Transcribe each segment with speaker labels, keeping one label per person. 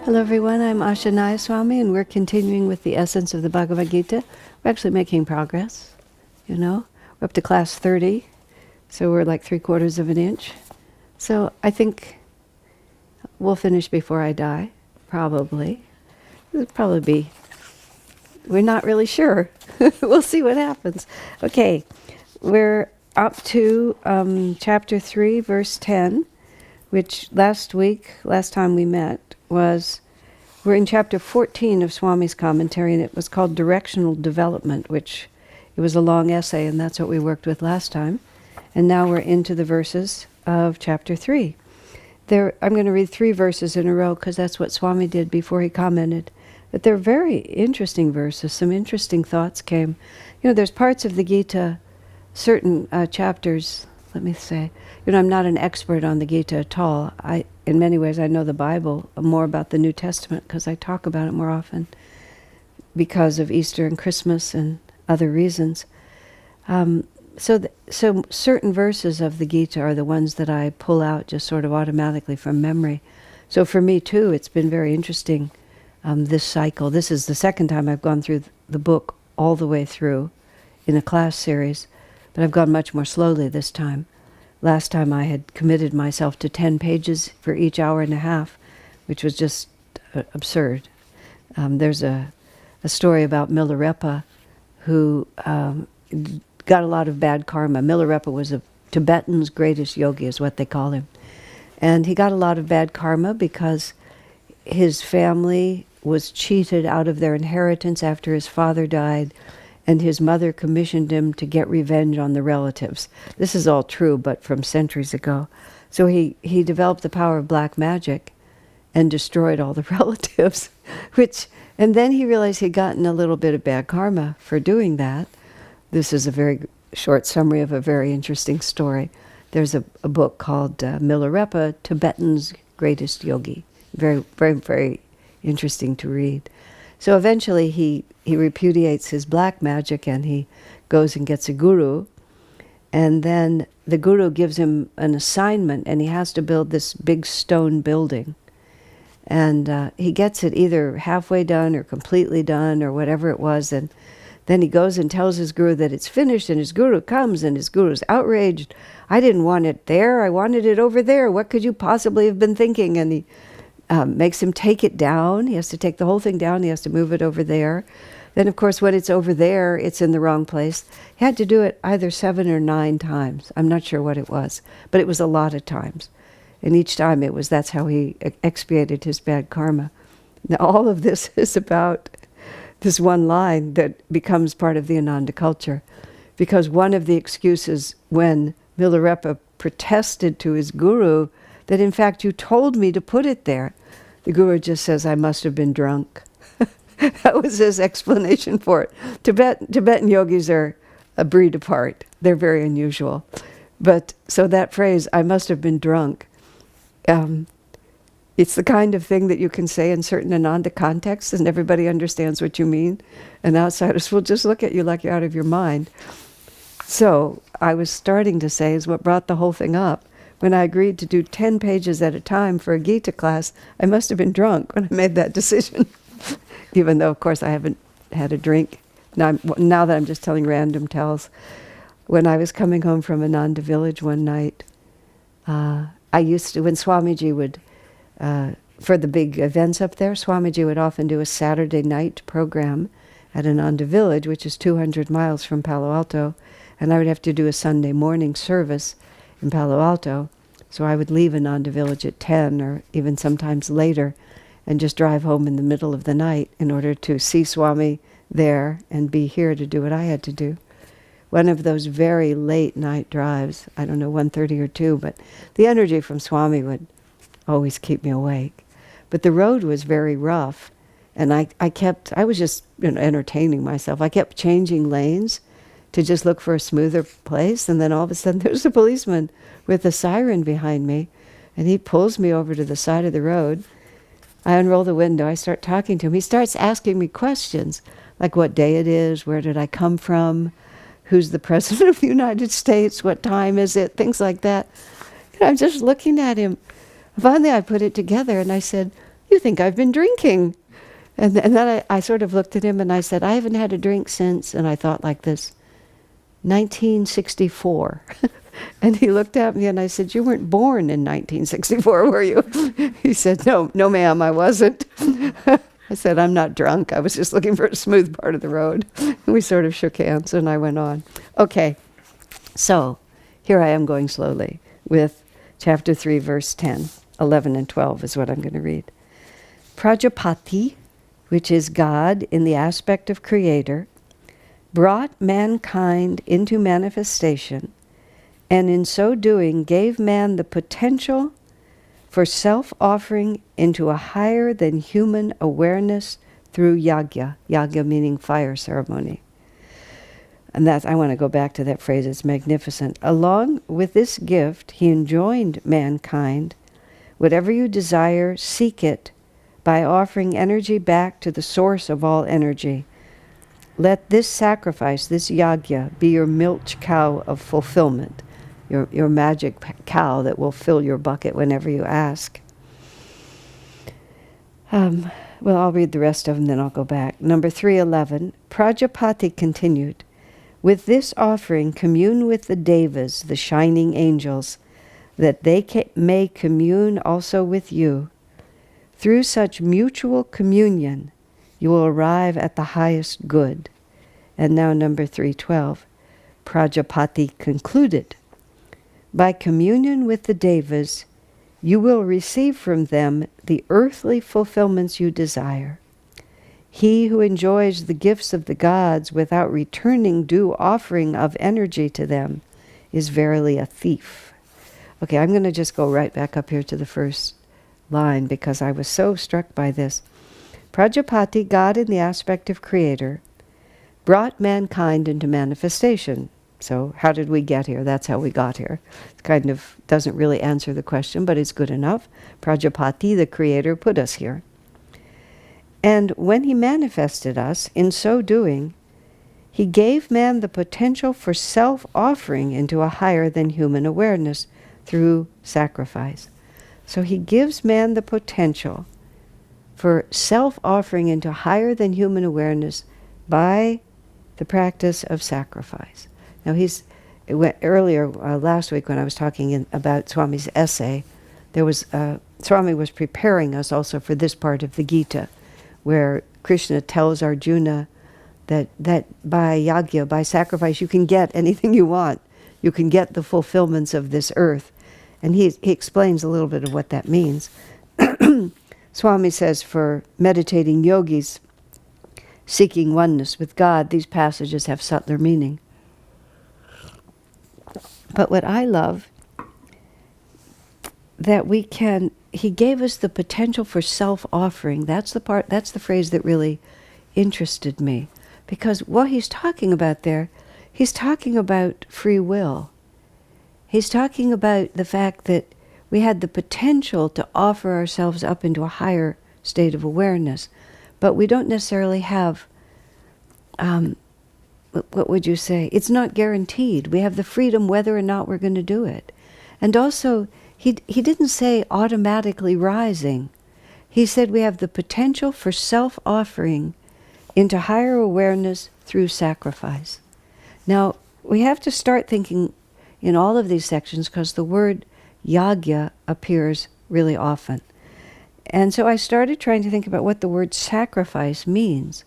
Speaker 1: Hello everyone, I'm Asha Nayaswami and we're continuing with the essence of the Bhagavad Gita. We're actually making progress, We're up to class 30, so we're like 3/4 of an inch. So I think we'll finish before I die, probably. It'll probably be, we're not really sure. We'll see what happens. Okay, we're up to chapter 3, verse 10, which last time we met, we're in chapter 14 of Swami's commentary, and it was called Directional Development, which it was a long essay, and that's what we worked with last time. And now we're into the verses of chapter 3. I'm going to read 3 verses in a row because that's what Swami did before he commented. But they're very interesting verses. Some interesting thoughts came. There's parts of the Gita, certain chapters, let me say. I'm not an expert on the Gita at all. In many ways, I know the Bible more about the New Testament because I talk about it more often because of Easter and Christmas and other reasons. So certain verses of the Gita are the ones that I pull out just sort of automatically from memory. So for me, too, it's been very interesting, this cycle. This is the second time I've gone through the book all the way through in a class series, but I've gone much more slowly this time. Last time I had committed myself to 10 pages for each hour and a half, which was just absurd. There's a story about Milarepa who got a lot of bad karma. Milarepa was a Tibetan's greatest yogi, is what they call him. And he got a lot of bad karma because his family was cheated out of their inheritance after his father died, and his mother commissioned him to get revenge on the relatives. This is all true, but from centuries ago. So he developed the power of black magic and destroyed all the relatives, and then he realized he'd gotten a little bit of bad karma for doing that. This is a very short summary of a very interesting story. There's a book called Milarepa, Tibetan's Greatest Yogi. Very, very, very interesting to read. So eventually he repudiates his black magic and he goes and gets a guru. And then the guru gives him an assignment and he has to build this big stone building. And he gets it either halfway done or completely done or whatever it was. And then he goes and tells his guru that it's finished, and his guru comes and his guru's outraged. I didn't want it there. I wanted it over there. What could you possibly have been thinking? And he makes him take it down. He has to take the whole thing down. He has to move it over there. Then, of course, when it's over there, it's in the wrong place. He had to do it either 7 or 9 times. I'm not sure what it was, but it was a lot of times. And each time that's how he expiated his bad karma. Now, all of this is about this one line that becomes part of the Ananda culture. Because one of the excuses when Milarepa protested to his guru that, in fact, you told me to put it there, the guru just says, I must have been drunk. That was his explanation for it. Tibetan yogis are a breed apart. They're very unusual. But so that phrase, I must have been drunk, it's the kind of thing that you can say in certain Ananda contexts and everybody understands what you mean. And outsiders will just look at you like you're out of your mind. So I was starting to say is what brought the whole thing up. When I agreed to do 10 pages at a time for a Gita class, I must have been drunk when I made that decision. Even though, of course, I haven't had a drink. Now that I'm just telling random tells. When I was coming home from Ananda village one night, I used to, when Swamiji would, for the big events up there, Swamiji would often do a Saturday night program at Ananda village, which is 200 miles from Palo Alto, and I would have to do a Sunday morning service in Palo Alto. So I would leave Ananda village at 10 or even sometimes later and just drive home in the middle of the night in order to see Swami there and be here to do what I had to do. One of those very late night drives, I don't know, 1:30 or 2, but the energy from Swami would always keep me awake. But the road was very rough, and I was just entertaining myself. I kept changing lanes to just look for a smoother place, and then all of a sudden there's a policeman with a siren behind me, and he pulls me over to the side of the road. I unroll the window, I start talking to him. He starts asking me questions, like what day it is, where did I come from, who's the President of the United States, what time is it, things like that. And I'm just looking at him. Finally I put it together and I said, you think I've been drinking? And then I sort of looked at him and I said, I haven't had a drink since, and I thought like this, 1964. And he looked at me and I said, you weren't born in 1964, were you? He said, no, ma'am, I wasn't. I said, I'm not drunk. I was just looking for a smooth part of the road. We sort of shook hands and I went on. Okay, so here I am going slowly with chapter 3, verse 10. 11 and 12 is what I'm going to read. Prajapati, which is God in the aspect of creator, brought mankind into manifestation, and in so doing gave man the potential for self-offering into a higher than human awareness through yagya. Yagya meaning fire ceremony. And that, I want to go back to that phrase, it's magnificent. Along with this gift, he enjoined mankind, whatever you desire, seek it by offering energy back to the source of all energy. Let this sacrifice, this yagya, be your milch cow of fulfillment, your magic cow that will fill your bucket whenever you ask. Well, I'll read the rest of them, then I'll go back. Number 311, Prajapati continued, with this offering commune with the devas, the shining angels, that they may commune also with you. Through such mutual communion, you will arrive at the highest good. And now number 312, Prajapati concluded, by communion with the devas, you will receive from them the earthly fulfillments you desire. He who enjoys the gifts of the gods without returning due offering of energy to them is verily a thief. Okay, I'm going to just go right back up here to the first line because I was so struck by this. Prajapati, God in the aspect of creator, brought mankind into manifestation. So how did we get here? That's how we got here. It kind of doesn't really answer the question, but it's good enough. Prajapati, the creator, put us here. And when he manifested us, in so doing, he gave man the potential for self-offering into a higher than human awareness through sacrifice. So he gives man the potential for self-offering into higher than human awareness by the practice of sacrifice. Now earlier, last week when I was talking about Swami's essay, Swami was preparing us also for this part of the Gita, where Krishna tells Arjuna that by yagya, by sacrifice, you can get anything you want. You can get the fulfillments of this earth. And he explains a little bit of what that means. Swami says for meditating yogis seeking oneness with God, these passages have subtler meaning. But what I love, that he gave us the potential for self-offering. That's the phrase that really interested me. Because what he's talking about there, he's talking about free will. He's talking about the fact that we had the potential to offer ourselves up into a higher state of awareness, but we don't necessarily have, what would you say? It's not guaranteed. We have the freedom whether or not we're going to do it. And also, he didn't say automatically rising. He said we have the potential for self-offering into higher awareness through sacrifice. Now, we have to start thinking in all of these sections because the word yagya appears really often. And so I started trying to think about what the word sacrifice means.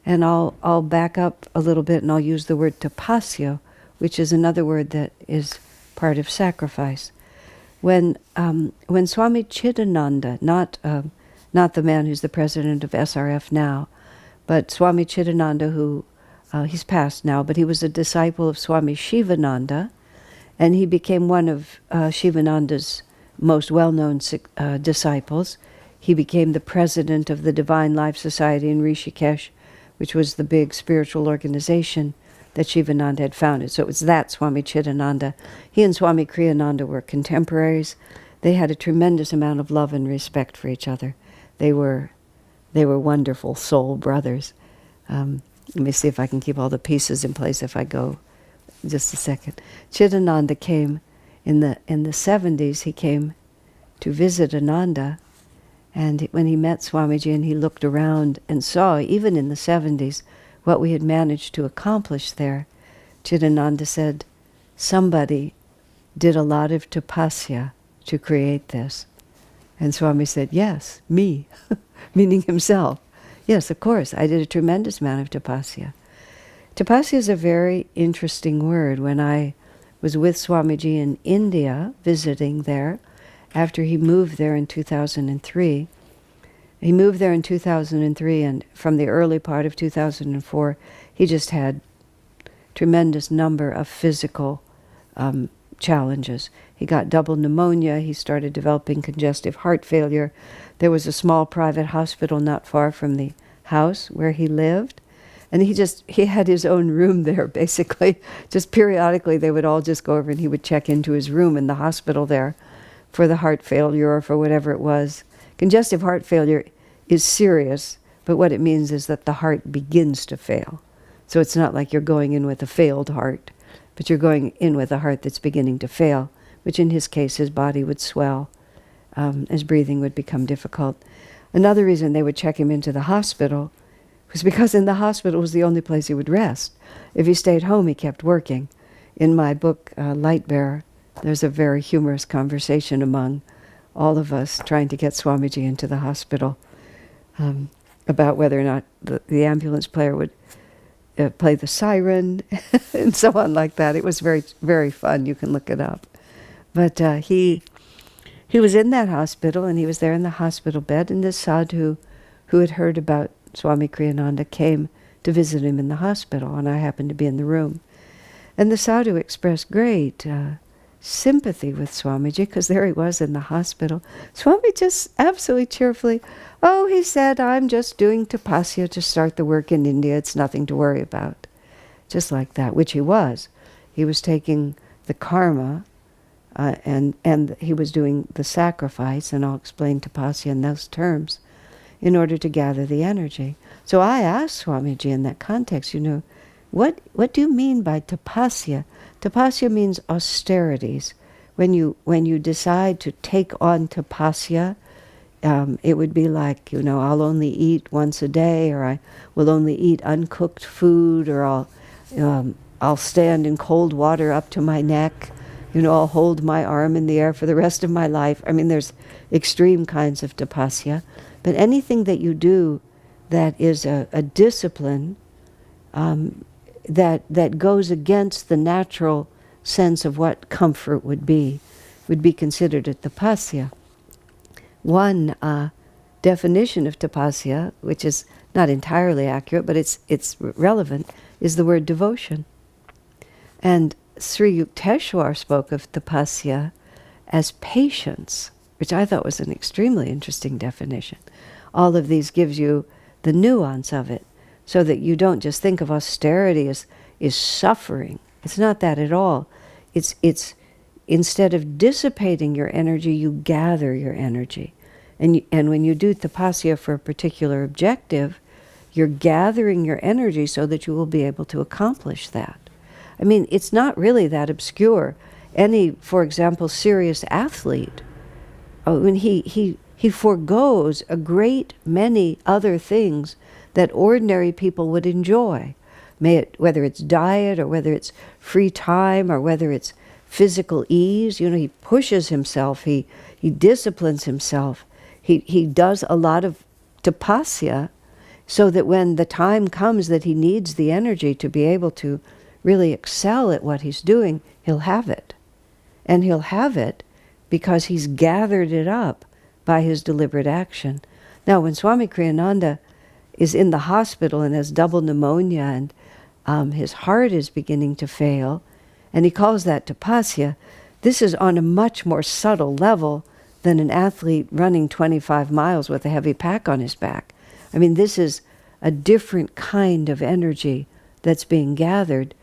Speaker 1: And I'll back up a little bit and I'll use the word tapasya, which is another word that is part of sacrifice. When Swami Chidananda, not the man who's the president of SRF now, but Swami Chidananda, who he's passed now, but he was a disciple of Swami Shivananda, and he became one of Shivananda's most well-known disciples. He became the president of the Divine Life Society in Rishikesh, which was the big spiritual organization that Shivananda had founded. So it was that Swami Chidananda. He and Swami Kriyananda were contemporaries. They had a tremendous amount of love and respect for each other. They were wonderful soul brothers. Let me see if I can keep all the pieces in place if I go just a second. Chidananda came in the 70s. He came to visit Ananda, And when he met Swamiji and he looked around and saw, even in the 70s, what we had managed to accomplish there, Chidananda said, somebody did a lot of tapasya to create this. And Swami said, yes, me, meaning himself. Yes, of course, I did a tremendous amount of tapasya. Tapasya is a very interesting word. When I was with Swamiji in India, visiting there, after he moved there in 2003. He moved there in 2003, and from the early part of 2004, he just had tremendous number of physical challenges. He got double pneumonia. He started developing congestive heart failure. There was a small private hospital not far from the house where he lived. And he had his own room there, basically. Just periodically, they would all just go over and he would check into his room in the hospital there for the heart failure or for whatever it was. Congestive heart failure is serious, but what it means is that the heart begins to fail. So it's not like you're going in with a failed heart, but you're going in with a heart that's beginning to fail, which in his case, his body would swell, his breathing would become difficult. Another reason they would check him into the hospital was because in the hospital was the only place he would rest. If he stayed home, he kept working. In my book, Light Bearer, there's a very humorous conversation among all of us trying to get Swamiji into the hospital about whether or not the ambulance player would play the siren and so on like that. It was very, very fun. You can look it up. But he was in that hospital, and he was there in the hospital bed, and this sadhu who had heard about Swami Kriyananda came to visit him in the hospital, and I happened to be in the room. And the sadhu expressed great sympathy with Swamiji, because there he was in the hospital. Swami just absolutely cheerfully, oh, he said, I'm just doing tapasya to start the work in India. It's nothing to worry about. Just like that, which he was. He was taking the karma, and he was doing the sacrifice, and I'll explain tapasya in those terms, in order to gather the energy. So I asked Swamiji in that context, what do you mean by tapasya? Tapasya means austerities. When you decide to take on tapasya, it would be like, I'll only eat once a day, or I will only eat uncooked food, or I'll stand in cold water up to my neck. I'll hold my arm in the air for the rest of my life. I mean, there's extreme kinds of tapasya. But anything that you do that is a discipline that goes against the natural sense of what comfort would be considered a tapasya. One definition of tapasya, which is not entirely accurate, but it's relevant, is the word devotion. And Sri Yukteswar spoke of tapasya as patience, which I thought was an extremely interesting definition. All of these gives you the nuance of it, so that you don't just think of austerity as suffering. It's not that at all. It's instead of dissipating your energy, you gather your energy. And when you do tapasya for a particular objective, you're gathering your energy so that you will be able to accomplish that. I mean, it's not really that obscure. Any, for example, serious athlete, when he forgoes a great many other things that ordinary people would enjoy, whether it's diet or whether it's free time or whether it's physical ease. He pushes himself, he disciplines himself, he does a lot of tapasya, so that when the time comes that he needs the energy to be able to really excel at what he's doing, he'll have it. And he'll have it because he's gathered it up by his deliberate action. Now, when Swami Kriyananda is in the hospital and has double pneumonia and his heart is beginning to fail, and he calls that tapasya, this is on a much more subtle level than an athlete running 25 miles with a heavy pack on his back. I mean, this is a different kind of energy that's being gathered,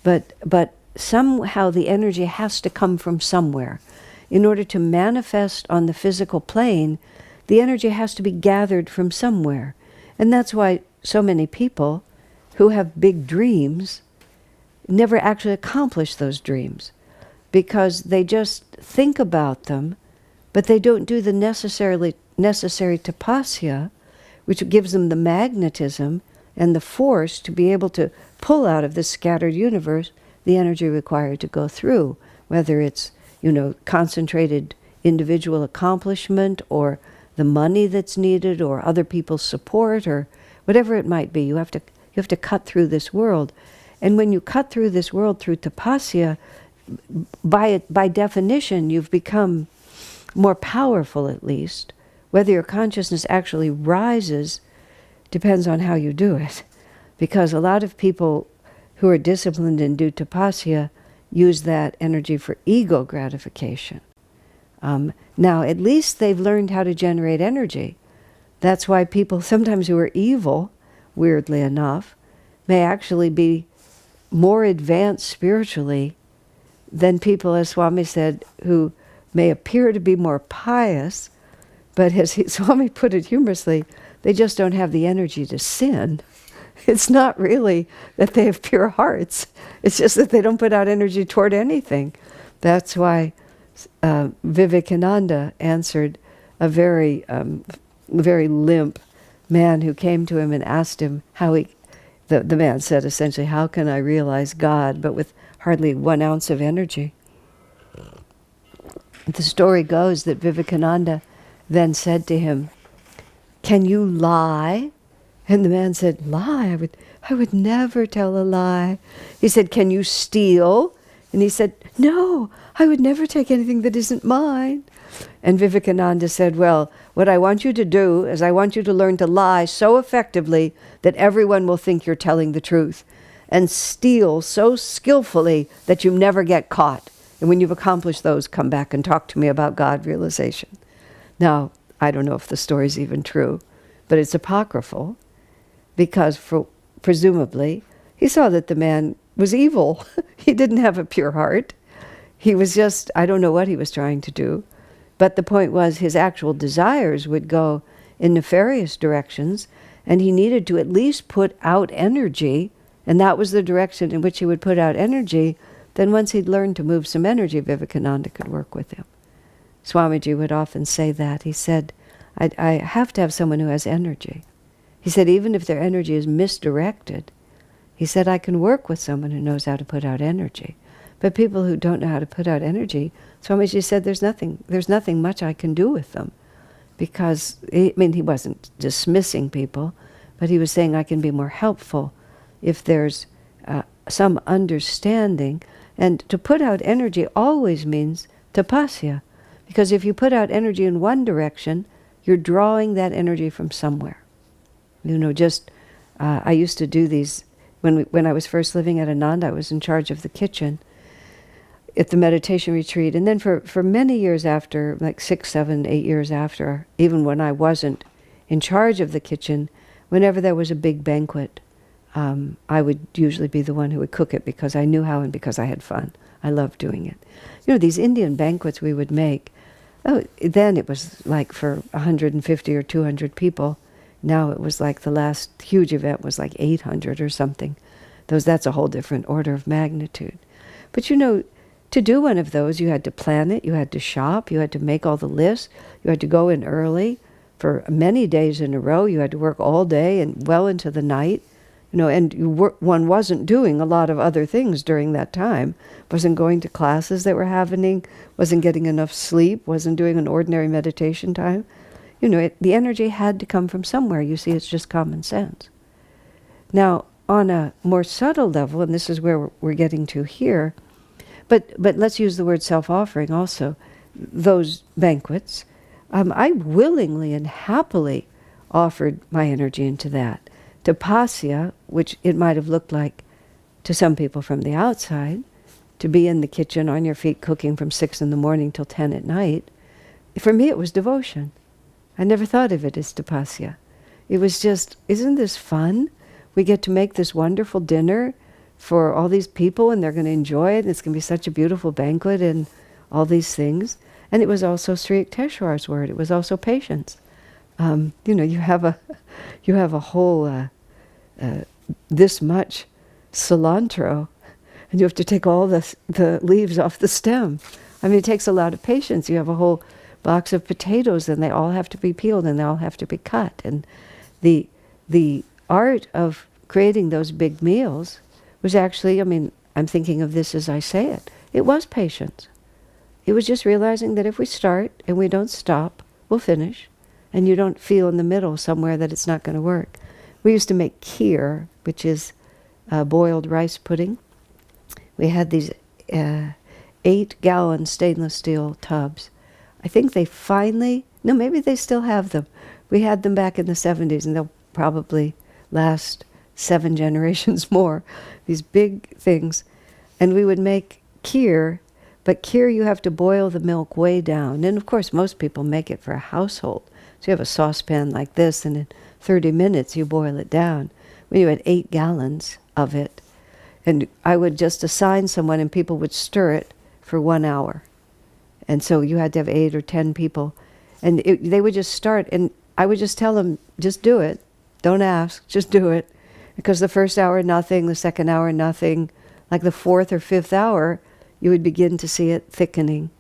Speaker 1: but somehow the energy has to come from somewhere. In order to manifest on the physical plane, the energy has to be gathered from somewhere. And that's why so many people who have big dreams never actually accomplish those dreams, because they just think about them, but they don't do the necessary tapasya, which gives them the magnetism and the force to be able to pull out of this scattered universe the energy required to go through, whether it's, concentrated individual accomplishment or the money that's needed or other people's support or whatever it might be. You have to cut through this world. And when you cut through this world through tapasya, by definition, you've become more powerful, at least. Whether your consciousness actually rises depends on how you do it. Because a lot of people who are disciplined and do tapasya use that energy for ego gratification. Now, at least they've learned how to generate energy. That's why people sometimes who are evil, weirdly enough, may actually be more advanced spiritually than people, as Swami said, who may appear to be more pious, but as Swami put it humorously, they just don't have the energy to sin. It's not really that they have pure hearts. It's just that they don't put out energy toward anything. That's why Vivekananda answered a very limp man who came to him and asked him how the man said essentially, how can I realize God, but with hardly 1 ounce of energy? The story goes that Vivekananda then said to him, can you lie? And the man said, lie? I would never tell a lie. He said, can you steal? And he said, no, I would never take anything that isn't mine. And Vivekananda said, well, what I want you to do is I want you to learn to lie so effectively that everyone will think you're telling the truth, and steal so skillfully that you never get caught. And when you've accomplished those, come back and talk to me about God realization. Now, I don't know if the story's even true, but it's apocryphal, because presumably he saw that the man was evil. He didn't have a pure heart. He was just, I don't know what he was trying to do. But the point was his actual desires would go in nefarious directions, and he needed to at least put out energy, and that was the direction in which he would put out energy. Then once he'd learned to move some energy, Vivekananda could work with him. Swamiji would often say that. He said, I have to have someone who has energy. He said, even if their energy is misdirected, he said, I can work with someone who knows how to put out energy. But people who don't know how to put out energy, Swamiji said, there's nothing much I can do with them. Because, he wasn't dismissing people, but he was saying I can be more helpful if there's some understanding. And to put out energy always means tapasya. Because if you put out energy in one direction, you're drawing that energy from somewhere. I used to do these, when I was first living at Ananda, I was in charge of the kitchen at the meditation retreat. And then for many years after, like 6, 7, 8 years after, even when I wasn't in charge of the kitchen, whenever there was a big banquet, I would usually be the one who would cook it because I knew how and because I had fun. I loved doing it. These Indian banquets we would make, then it was like for 150 or 200 people. Now it was like the last huge event was like 800 or something. That's a whole different order of magnitude. But to do one of those, you had to plan it, you had to shop, you had to make all the lists, you had to go in early for many days in a row, you had to work all day and well into the night. And one wasn't doing a lot of other things during that time. Wasn't going to classes that were happening, wasn't getting enough sleep, wasn't doing an ordinary meditation time. The energy had to come from somewhere. You see, it's just common sense. Now, on a more subtle level, and this is where we're getting to here, but let's use the word self-offering also. Those banquets, I willingly and happily offered my energy into that. Tapasya, which it might have looked like to some people from the outside, to be in the kitchen on your feet cooking from 6 in the morning till 10 at night, for me it was devotion. I never thought of it as tapasya. It was just, isn't this fun? We get to make this wonderful dinner for all these people and they're going to enjoy it. And it's going to be such a beautiful banquet and all these things. And it was also Sri Yukteswar's word. It was also patience. You have a whole this much cilantro, and you have to take all the leaves off the stem. It takes a lot of patience. You have a whole blocks of potatoes, and they all have to be peeled and they all have to be cut. And the art of creating those big meals was actually, I mean, I'm thinking of this as I say it. It was patience. It was just realizing that if we start and we don't stop, we'll finish. And you don't feel in the middle somewhere that it's not going to work. We used to make kheer, which is boiled rice pudding. We had these 8-gallon stainless steel tubs. I think they finally, no, maybe they still have them. We had them back in the 70s, and they'll probably last 7 generations more. These big things. And we would make kheer, but kheer you have to boil the milk way down. And of course, most people make it for a household. So you have a saucepan like this, and in 30 minutes you boil it down. When you had 8 gallons of it, and I would just assign someone, and people would stir it for 1 hour. And so you had to have 8 or 10 people. And they would just start, and I would just tell them, just do it. Don't ask, just do it. Because the first hour, nothing. The second hour, nothing. Like the 4th or 5th hour, you would begin to see it thickening.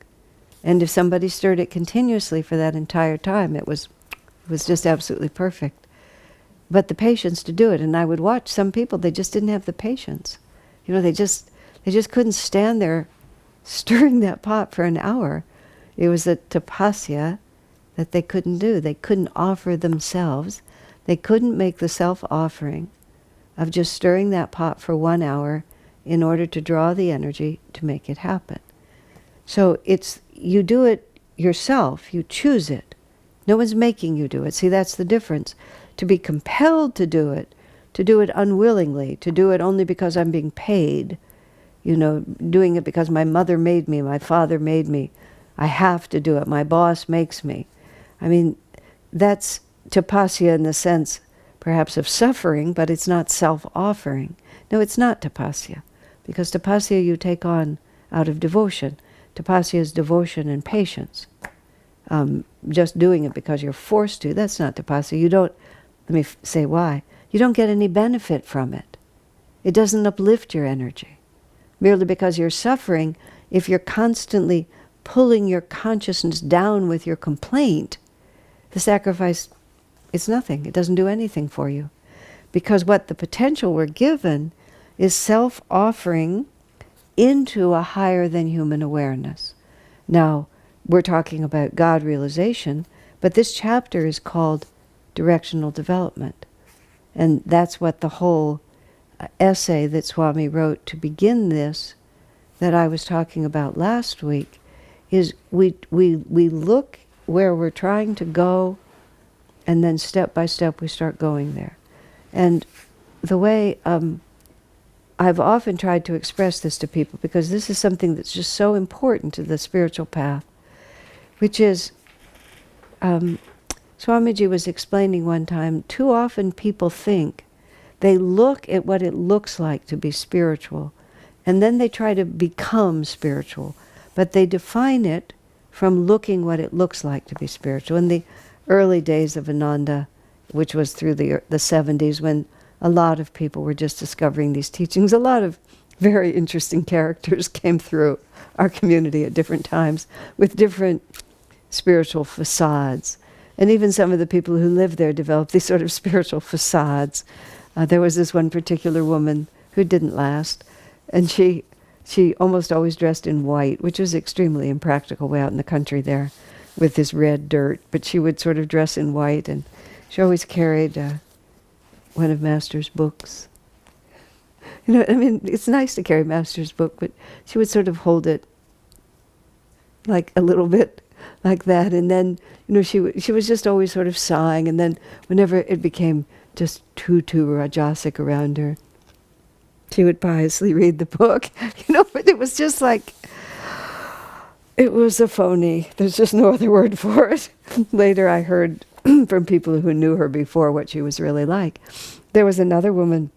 Speaker 1: And if somebody stirred it continuously for that entire time, it was just absolutely perfect. But the patience to do it. And I would watch some people, they just didn't have the patience. You know, they just couldn't stand there stirring that pot for an hour. It was a tapasya that they couldn't do. They couldn't offer themselves. They couldn't make the self-offering of just stirring that pot for 1 hour in order to draw the energy to make it happen. So you do it yourself. You choose it. No one's making you do it. See, that's the difference. To be compelled to do it unwillingly, to do it only because I'm being paid, you know, doing it because my mother made me, my father made me, I have to do it, my boss makes me. I mean, that's tapasya in the sense, perhaps, of suffering, but it's not self-offering. No, it's not tapasya, because tapasya you take on out of devotion. Tapasya is devotion and patience. Just doing it because you're forced to, that's not tapasya. You don't, let me say why. You don't get any benefit from it. It doesn't uplift your energy. Merely because you're suffering, if you're constantly pulling your consciousness down with your complaint, the sacrifice is nothing. It doesn't do anything for you. Because what the potential we're given is self-offering into a higher than human awareness. Now, we're talking about God realization, but this chapter is called Directional Development. And that's what the whole essay that Swami wrote to begin this, that I was talking about last week, is we look where we're trying to go, and then step by step we start going there. And the way I've often tried to express this to people, because this is something that's just so important to the spiritual path, which is, Swamiji was explaining one time, too often people think they look at what it looks like to be spiritual, and then they try to become spiritual, but they define it from looking what it looks like to be spiritual. In the early days of Ananda, which was through the 70s, when a lot of people were just discovering these teachings, a lot of very interesting characters came through our community at different times with different spiritual facades. And even some of the people who lived there developed these sort of spiritual facades. There was this one particular woman who didn't last, and she almost always dressed in white, which was extremely impractical way out in the country there with this red dirt, but she would sort of dress in white, and she always carried one of Master's books. You know, I mean, it's nice to carry Master's book, but she would sort of hold it like a little bit like that, and then, you know, she was just always sort of sighing, and then whenever it became just too rajasic around her, she would piously read the book. You know, but it was just like, it was a phony. There's just no other word for it. Later I heard from people who knew her before what she was really like. There was another woman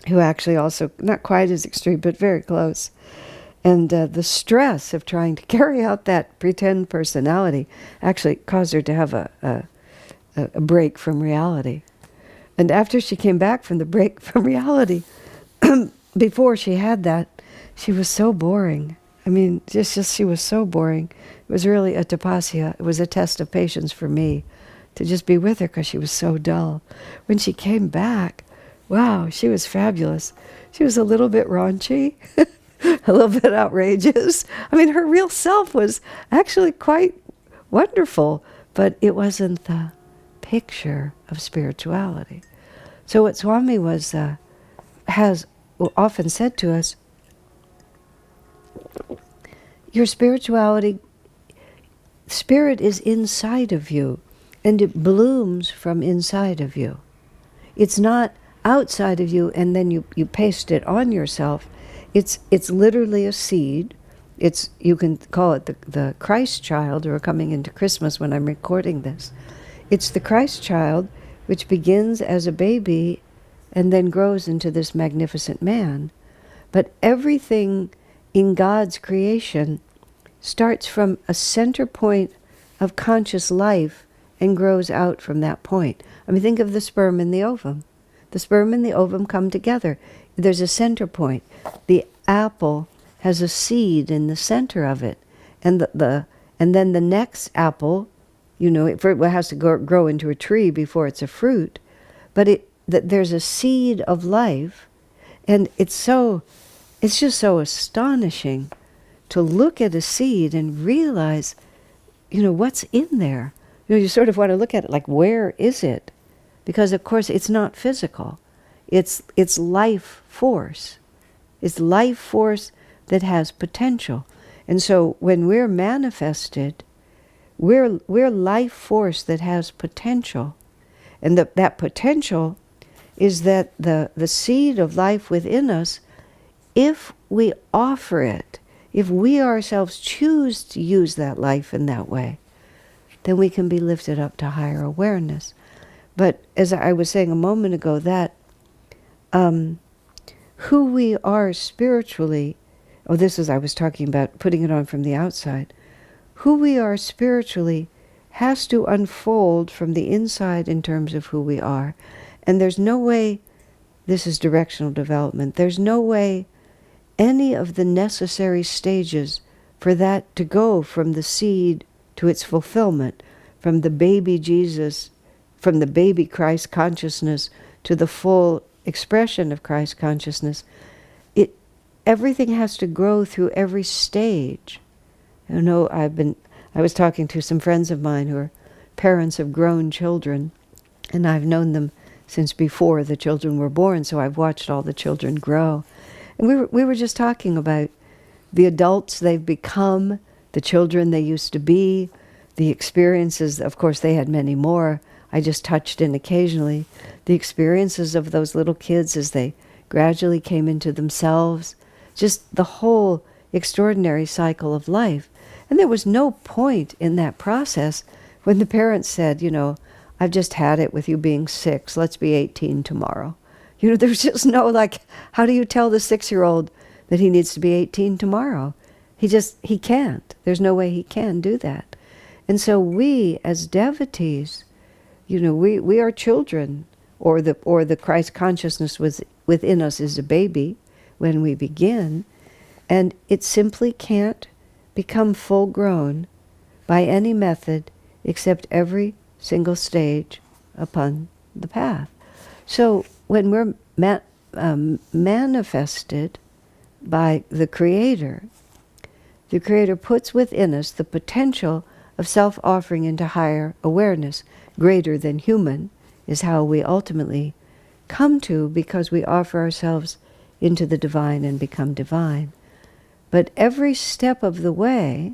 Speaker 1: who actually also, not quite as extreme, but very close. And the stress of trying to carry out that pretend personality actually caused her to have a break from reality. And after she came back from the break from reality, before she had that, she was so boring. I mean, just she was so boring. It was really a tapasya. It was a test of patience for me to just be with her because she was so dull. When she came back, wow, she was fabulous. She was a little bit raunchy, a little bit outrageous. I mean, her real self was actually quite wonderful, but it wasn't the picture of spirituality. So what Swami has often said to us, your spirituality, spirit is inside of you, and it blooms from inside of you. It's not outside of you and then you paste it on yourself. It's literally a seed. You can call it the Christ child, or coming into Christmas when I'm recording this. It's the Christ child which begins as a baby and then grows into this magnificent man. But everything in God's creation starts from a center point of conscious life and grows out from that point. I mean, think of the sperm and the ovum. The sperm and the ovum come together. There's a center point. The apple has a seed in the center of it, and and then the next apple, it has to grow into a tree before it's a fruit. But there's a seed of life, and it's just so astonishing to look at a seed and realize, what's in there. You sort of want to look at it like, where is it? Because of course it's not physical. It's life force. It's life force that has potential. And so when we're manifested, we're life force that has potential. And that potential is that the seed of life within us, if we offer it, if we ourselves choose to use that life in that way, then we can be lifted up to higher awareness. But as I was saying a moment ago, that who we are spiritually, I was talking about putting it on from the outside. Who we are spiritually has to unfold from the inside in terms of who we are. And there's no way, this is directional development, there's no way any of the necessary stages for that to go from the seed to its fulfillment, from the baby Jesus, from the baby Christ consciousness to the full expression of Christ consciousness. Everything has to grow through every stage. I was talking to some friends of mine who are parents of grown children, and I've known them since before the children were born, so I've watched all the children grow. And we were just talking about the adults they've become, the children they used to be, the experiences. Of course, they had many more. I just touched in occasionally. The experiences of those little kids as they gradually came into themselves. Just the whole extraordinary cycle of life. And there was no point in that process when the parents said, I've just had it with you being 6. Let's be 18 tomorrow. There's just no, how do you tell the 6-year-old that he needs to be 18 tomorrow? He can't. There's no way he can do that. And so we, as devotees, we are children, or the Christ consciousness within us is a baby when we begin, and it simply can't become full grown by any method except every single stage upon the path. So when we're manifested by the Creator puts within us the potential of self-offering into higher awareness. Greater than human is how we ultimately come to, because we offer ourselves into the divine and become divine. But every step of the way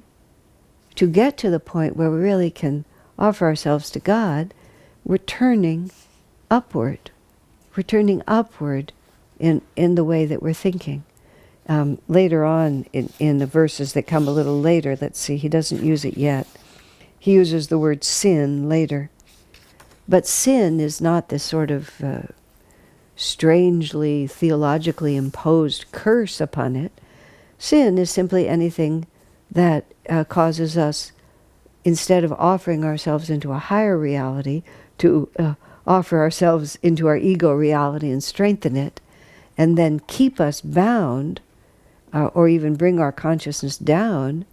Speaker 1: to get to the point where we really can offer ourselves to God, we're turning upward. We're turning upward in the way that we're thinking. Later on in the verses that come a little later, let's see, he doesn't use it yet. He uses the word sin later. But sin is not this sort of strangely theologically imposed curse upon it. Sin is simply anything that causes us, instead of offering ourselves into a higher reality, to offer ourselves into our ego reality and strengthen it, and then keep us bound or even bring our consciousness down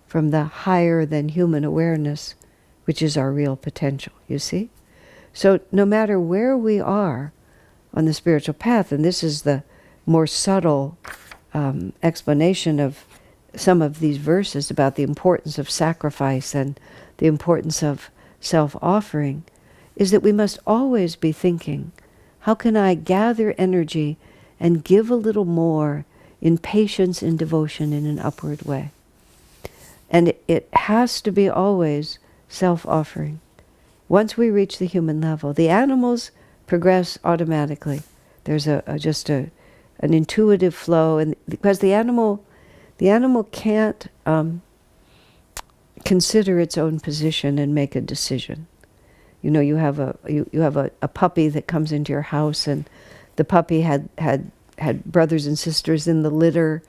Speaker 1: from the higher than human awareness, which is our real potential, you see? So no matter where we are on the spiritual path, and this is the more subtle explanation of some of these verses about the importance of sacrifice and the importance of self-offering, is that we must always be thinking, how can I gather energy and give a little more in patience and devotion in an upward way? And it has to be always self-offering. Once we reach the human level, the animals progress automatically. There's just an intuitive flow, and because the animal can't consider its own position and make a decision. You know, you have a puppy that comes into your house, and the puppy had brothers and sisters in the litter,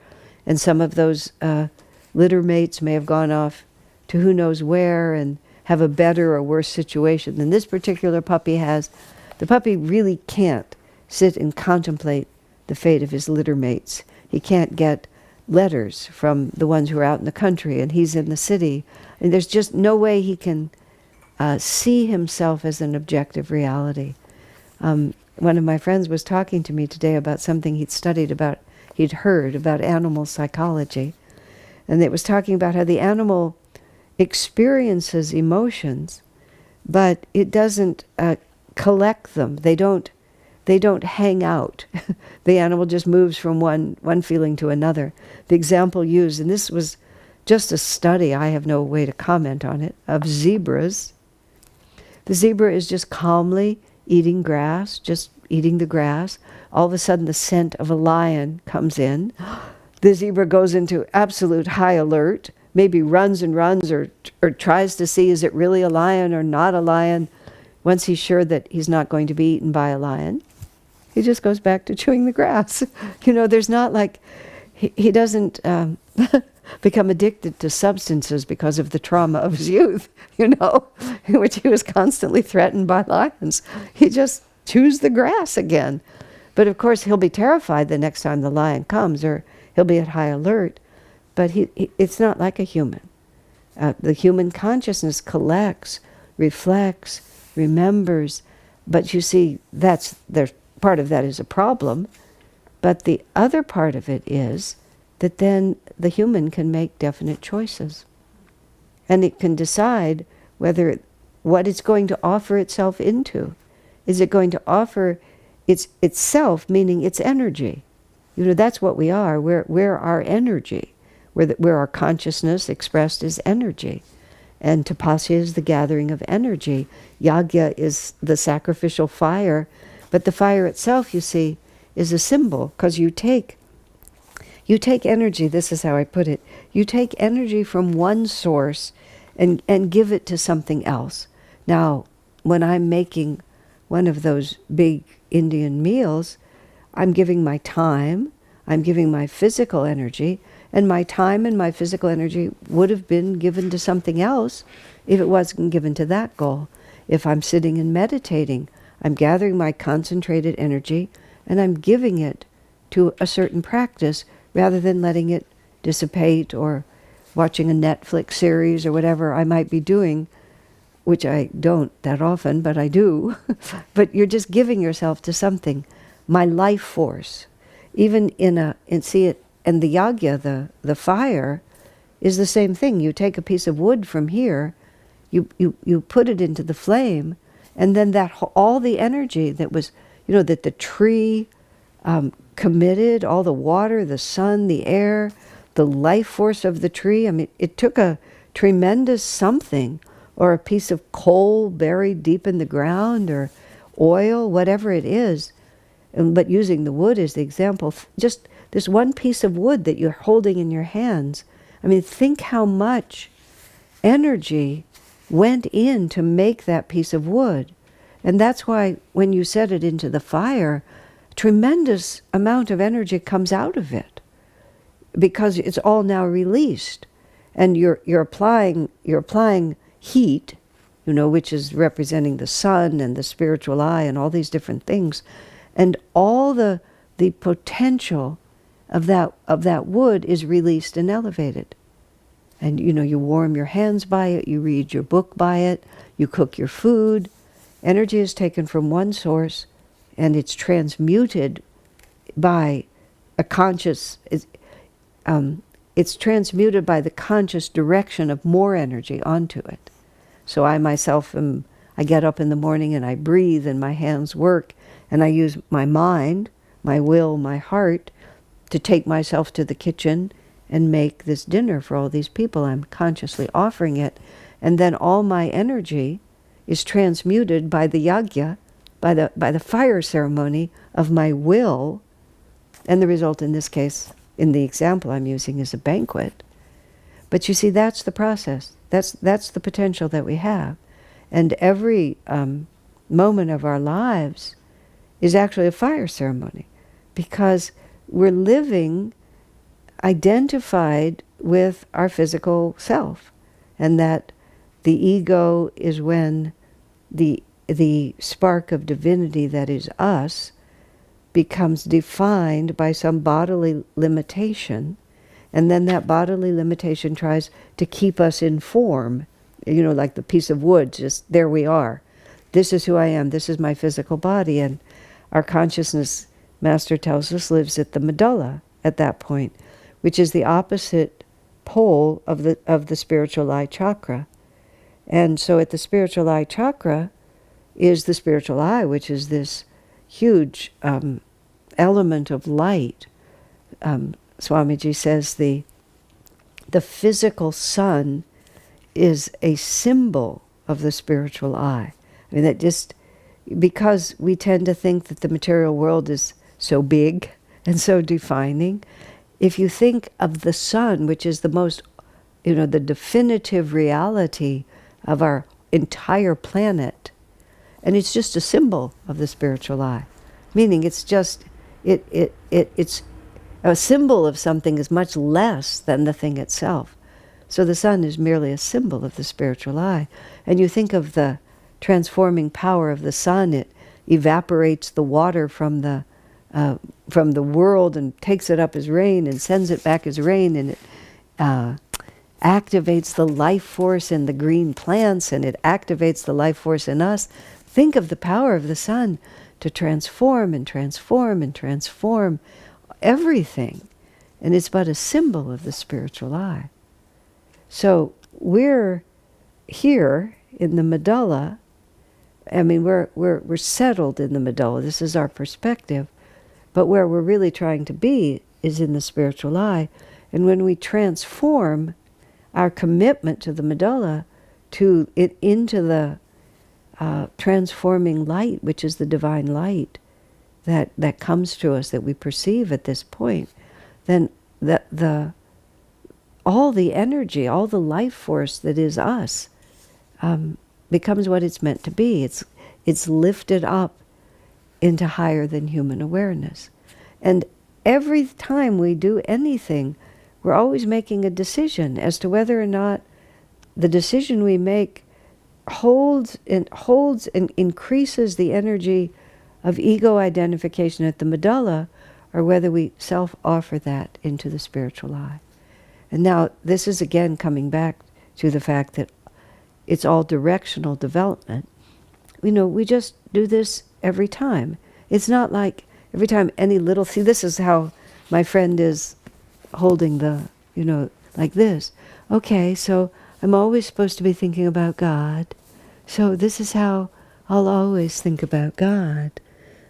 Speaker 1: and some of those litter mates may have gone off to who knows where and have a better or worse situation than this particular puppy has. The puppy really can't sit and contemplate the fate of his litter mates. He can't get letters from the ones who are out in the country, and he's in the city. And there's just no way he can see himself as an objective reality. One of my friends was talking to me today about something he'd heard about animal psychology. And it was talking about how the animal experiences emotions, but it doesn't collect them. They don't hang out. The animal just moves from one feeling to another. The example used, and this was just a study, I have no way to comment on it, of zebras. The zebra is just calmly eating grass, just eating the grass. All of a sudden the scent of a lion comes in. The zebra goes into absolute high alert, maybe runs and runs or tries to see, is it really a lion or not a lion? Once he's sure that he's not going to be eaten by a lion, he just goes back to chewing the grass. You know, there's not like, he doesn't become addicted to substances because of the trauma of his youth, you know, in which he was constantly threatened by lions. He just chews the grass again. But of course he'll be terrified the next time the lion comes, or he'll be at high alert. But it's not like a human. The human consciousness collects, reflects, remembers. But you see, part of that is a problem. But the other part of it is that then the human can make definite choices. And it can decide what it's going to offer itself into. Is it going to offer itself, meaning its energy? You know, that's what we are. We're our energy. We're our consciousness expressed as energy. And tapasya is the gathering of energy. Yagya is the sacrificial fire. But the fire itself, you see, is a symbol, because you take energy, this is how I put it, you take energy from one source and give it to something else. Now, when I'm making one of those big Indian meals, I'm giving my time, I'm giving my physical energy, and my time and my physical energy would have been given to something else if it wasn't given to that goal. If I'm sitting and meditating, I'm gathering my concentrated energy and I'm giving it to a certain practice rather than letting it dissipate or watching a Netflix series or whatever I might be doing, which I don't that often, but I do. But you're just giving yourself to something. My life force. Even and the yagya, the fire, is the same thing. You take a piece of wood from here, you put it into the flame, and then all the energy that was, you know, that the tree committed, all the water, the sun, the air, the life force of the tree. I mean, it took a tremendous something, or a piece of coal buried deep in the ground, or oil, whatever it is. But using the wood as the example, just this one piece of wood that you're holding in your hands. I mean, think how much energy went in to make that piece of wood. And that's why when you set it into the fire, a tremendous amount of energy comes out of it, because it's all now released. And you're applying heat, you know, which is representing the sun and the spiritual eye and all these different things. And all the potential of that wood is released and elevated. And you warm your hands by it, you read your book by it, you cook your food. Energy is taken from one source and it's transmuted by a conscious, it's transmuted by the conscious direction of more energy onto it. So I myself I get up in the morning and I breathe and my hands work and I use my mind, my will, my heart to take myself to the kitchen and make this dinner for all these people. I'm consciously offering it. And then all my energy is transmuted by the yagya, by the fire ceremony of my will. And the result in this case, in the example I'm using, is a banquet. But you see, that's the process. That's the potential that we have. And every moment of our lives is actually a fire ceremony, because we're living identified with our physical self, and that the ego is when the spark of divinity that is us becomes defined by some bodily limitation, and then that bodily limitation tries to keep us in form, like the piece of wood, just there we are. This is who I am, this is my physical body, and our consciousness, Master tells us, lives at the medulla at that point, which is the opposite pole of the spiritual eye chakra. And so at the spiritual eye chakra is the spiritual eye, which is this huge element of light. Swamiji says the physical sun is a symbol of the spiritual eye. I mean, that just, because we tend to think that the material world is so big and so defining, if you think of the sun, which is the most, the definitive reality of our entire planet, and it's just a symbol of the spiritual eye, meaning it's just, it's a symbol of something is much less than the thing itself. So the sun is merely a symbol of the spiritual eye. And you think of the transforming power of the sun, it evaporates the water from the world and takes it up as rain and sends it back as rain, and it activates the life force in the green plants, and it activates the life force in us. Think of the power of the sun to transform and transform and transform everything. And it's but a symbol of the spiritual eye. So we're here in the medulla. I mean, we're settled in the medulla. This is our perspective. But where we're really trying to be is in the spiritual eye. And when we transform our commitment to the medulla into the transforming light, which is the divine light that comes to us, that we perceive at this point, then all the energy, all the life force that is us becomes what it's meant to be. It's lifted up into higher than human awareness. And every time we do anything, we're always making a decision as to whether or not the decision we make holds and increases the energy of ego identification at the medulla, or whether we self-offer that into the spiritual eye. And now this is again coming back to the fact that it's all directional development. We just do this every time. It's not like every time any little, see, this is how my friend is holding the, like this. Okay, so I'm always supposed to be thinking about God. So this is how I'll always think about God.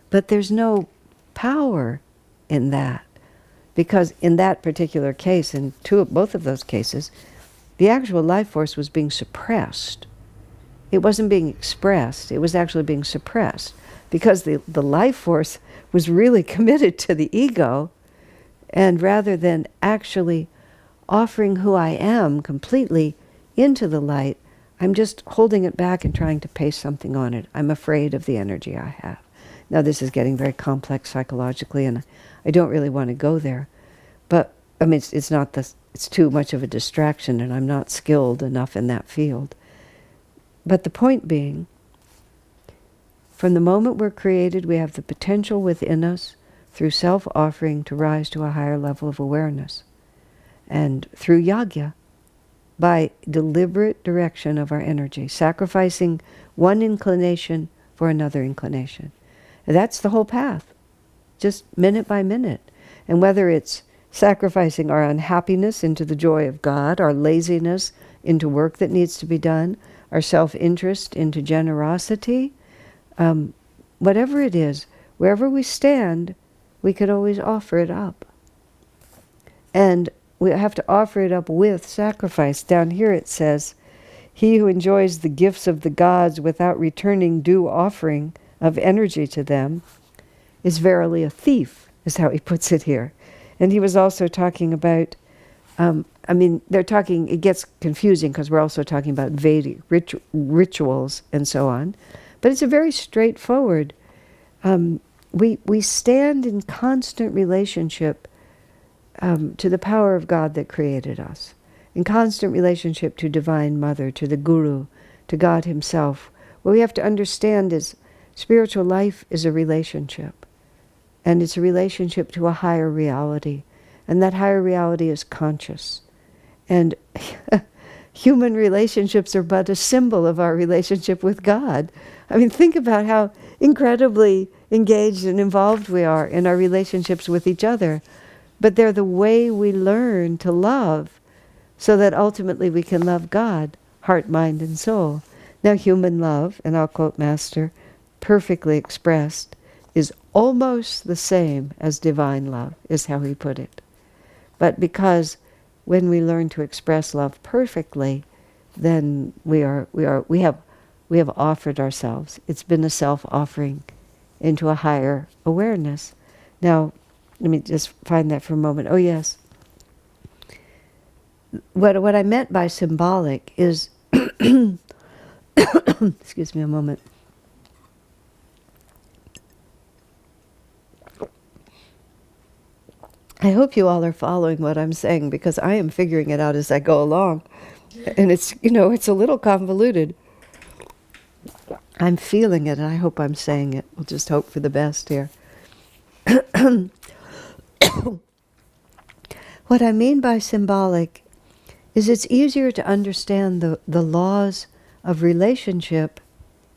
Speaker 1: But there's no power in that. Because in that particular case, in both of those cases, the actual life force was being suppressed. It wasn't being expressed, it was actually being suppressed. Because the life force was really committed to the ego, and rather than actually offering who I am completely into the light, I'm just holding it back and trying to paste something on it. I'm afraid of the energy I have. Now this is getting very complex psychologically, and I don't really want to go there. But, I mean, it's too much of a distraction, and I'm not skilled enough in that field. But the point being, from the moment we're created, we have the potential within us through self-offering to rise to a higher level of awareness. And through yagya, by deliberate direction of our energy, sacrificing one inclination for another inclination. And that's the whole path, just minute by minute. And whether it's sacrificing our unhappiness into the joy of God, our laziness into work that needs to be done, our self-interest into generosity, whatever it is, wherever we stand, we can always offer it up. And we have to offer it up with sacrifice. Down here it says, he who enjoys the gifts of the gods without returning due offering of energy to them is verily a thief, is how he puts it here. And he was also talking about, it gets confusing because we're also talking about Vedic rituals and so on. But it's a very straightforward, we stand in constant relationship to the power of God that created us, in constant relationship to Divine Mother, to the Guru, to God Himself. What we have to understand is spiritual life is a relationship, and it's a relationship to a higher reality, and that higher reality is conscious. And human relationships are but a symbol of our relationship with God. I mean, think about how incredibly engaged and involved we are in our relationships with each other. But they're the way we learn to love so that ultimately we can love God, heart, mind, and soul. Now, human love, and I'll quote Master, perfectly expressed, is almost the same as divine love, is how he put it. But because when we learn to express love perfectly, then we have offered ourselves. It's been a self-offering into a higher awareness. Now, let me just find that for a moment. Oh, yes. What I meant by symbolic is, excuse me a moment. I hope you all are following what I'm saying, because I am figuring it out as I go along. And it's a little convoluted. I'm feeling it, and I hope I'm saying it. We'll just hope for the best here. What I mean by symbolic is it's easier to understand the laws of relationship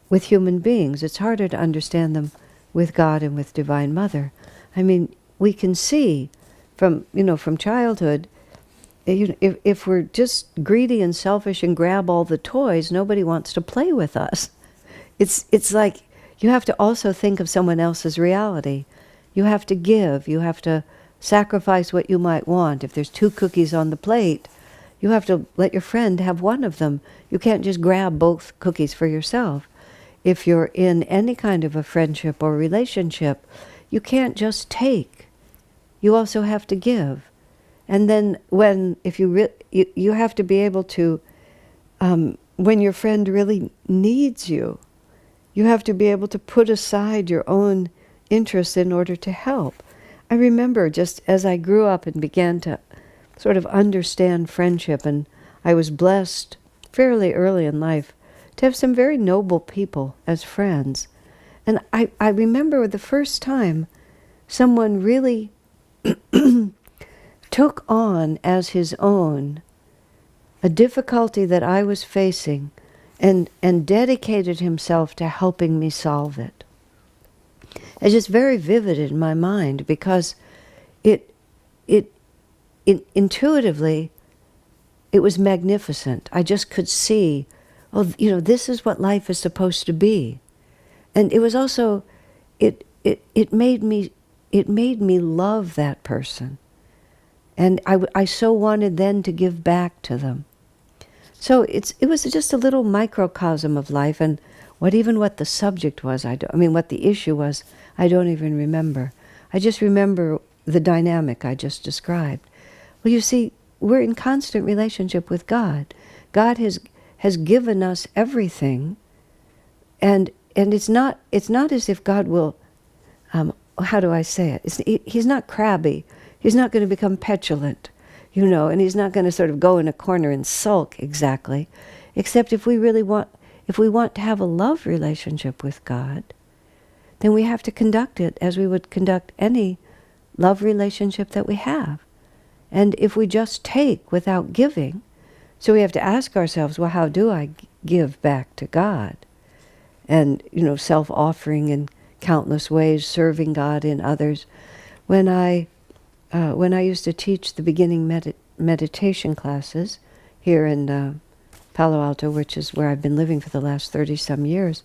Speaker 1: with human beings. It's harder to understand them with God and with Divine Mother. I mean, we can see from childhood, if we're just greedy and selfish and grab all the toys, nobody wants to play with us. It's like you have to also think of someone else's reality. You have to give. You have to sacrifice what you might want. If there's 2 cookies on the plate, you have to let your friend have one of them. You can't just grab both cookies for yourself. If you're in any kind of a friendship or relationship, you can't just take. You also have to give. And then you have to be able to, when your friend really needs you, you have to be able to put aside your own interests in order to help. I remember just as I grew up and began to sort of understand friendship, and I was blessed fairly early in life to have some very noble people as friends. And I remember the first time someone really took on as his own a difficulty that I was facing and dedicated himself to helping me solve it. It's just very vivid in my mind, because it intuitively, it was magnificent. I just could see, this is what life is supposed to be. And it was also, it made me love that person. And I so wanted then to give back to them. So it was just a little microcosm of life, and what the subject was, what the issue was, I don't even remember. I just remember the dynamic I just described. Well, you see, we're in constant relationship with God. God has given us everything, and it's not as if God will, how do I say it? He's not crabby. He's not going to become petulant, and he's not going to sort of go in a corner and sulk exactly, except if we want to have a love relationship with God, then we have to conduct it as we would conduct any love relationship that we have. And if we just take without giving, so we have to ask ourselves, well, how do I give back to God? And, self-offering in countless ways, serving God in others. When I used to teach the beginning meditation classes here in Palo Alto, which is where I've been living for the last 30-some years,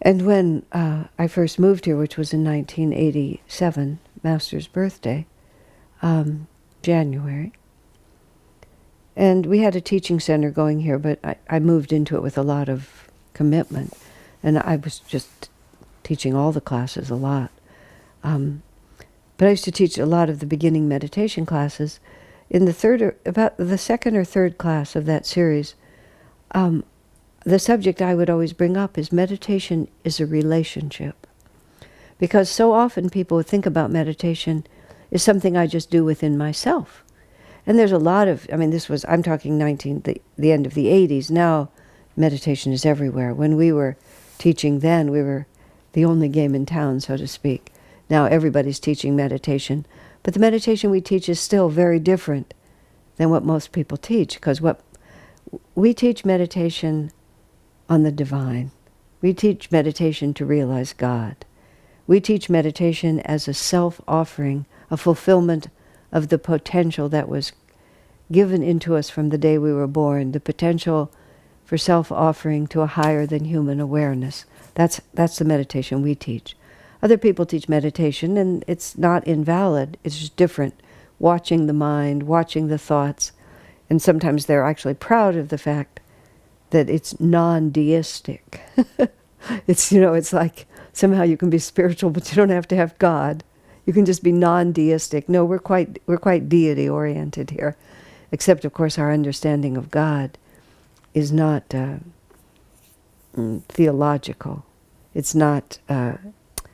Speaker 1: and when I first moved here, which was in 1987, Master's birthday, January, and we had a teaching center going here, but I moved into it with a lot of commitment, and I was just teaching all the classes a lot. But I used to teach a lot of the beginning meditation classes. In about the second or third class of that series, the subject I would always bring up is meditation is a relationship. Because so often people would think about meditation is something I just do within myself. And there's a lot of, I'm talking the end of the 80s. Now meditation is everywhere. When we were teaching then, we were the only game in town, so to speak. Now everybody's teaching meditation. But the meditation we teach is still very different than what most people teach, because what we teach meditation on the divine. We teach meditation to realize God. We teach meditation as a self-offering, a fulfillment of the potential that was given into us from the day we were born, the potential for self-offering to a higher than human awareness. That's the meditation we teach. Other people teach meditation, and it's not invalid. It's just different. Watching the mind, watching the thoughts, and sometimes they're actually proud of the fact that it's non-deistic. It's like somehow you can be spiritual, but you don't have to have God. You can just be non-deistic. No, we're quite deity-oriented here, except, of course, our understanding of God is not theological. It's not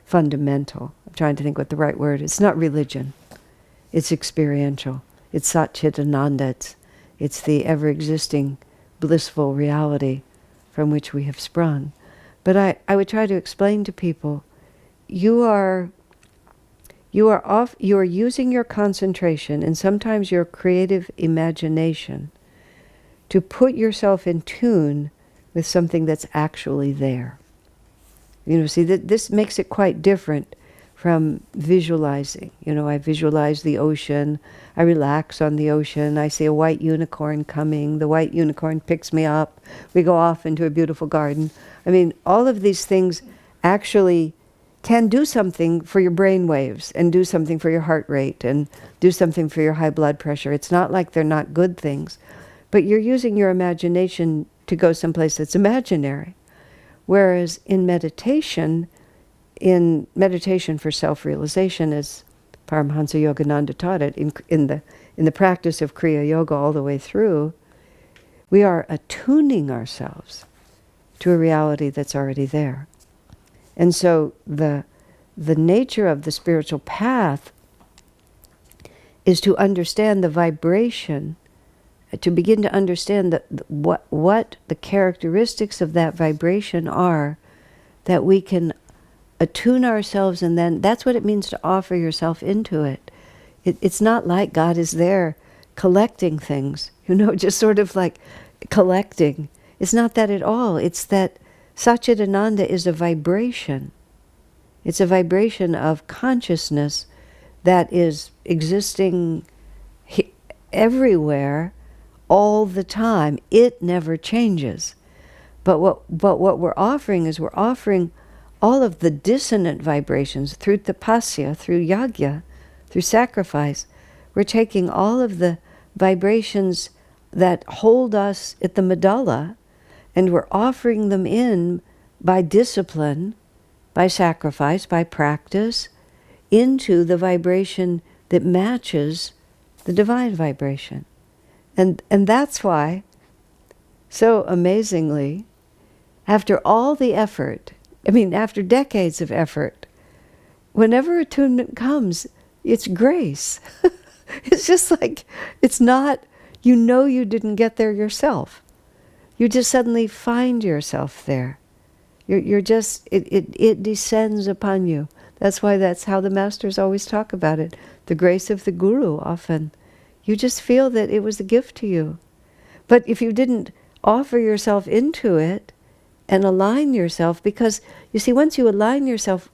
Speaker 1: fundamental. I'm trying to think what the right word is. It's not religion. It's experiential. It's Satchitananda. It's the ever-existing blissful reality from which we have sprung. But I would try to explain to people, you are using your concentration and sometimes your creative imagination to put yourself in tune with something that's actually there. See, this makes it quite different from visualizing. I visualize the ocean, I relax on the ocean, I see a white unicorn coming, the white unicorn picks me up, we go off into a beautiful garden. All of these things actually can do something for your brain waves and do something for your heart rate and do something for your high blood pressure. It's not like they're not good things, but you're using your imagination to go someplace that's imaginary. Whereas in meditation for self-realization, as Paramahansa Yogananda taught it, in the practice of Kriya Yoga all the way through, we are attuning ourselves to a reality that's already there. And so the nature of the spiritual path is to understand the vibration, to begin to understand what the characteristics of that vibration are, that we can attune ourselves, and then that's what it means to offer yourself into it. It's not like God is there collecting things, just sort of like collecting. It's not that at all. It's that Satchitananda is a vibration. It's a vibration of consciousness that is existing everywhere all the time. It never changes. But what we're offering is we're offering all of the dissonant vibrations through tapasya, through yagya, through sacrifice. We're taking all of the vibrations that hold us at the medulla, and we're offering them in by discipline, by sacrifice, by practice, into the vibration that matches the divine vibration. And that's why, so amazingly, after all the effort, after decades of effort, whenever attunement comes, it's grace. It's just like, it's not, you didn't get there yourself. You just suddenly find yourself there. You're just, it descends upon you. That's how the masters always talk about it. The grace of the guru often. You just feel that it was a gift to you. But if you didn't offer yourself into it and align yourself, because you see, once you align yourself,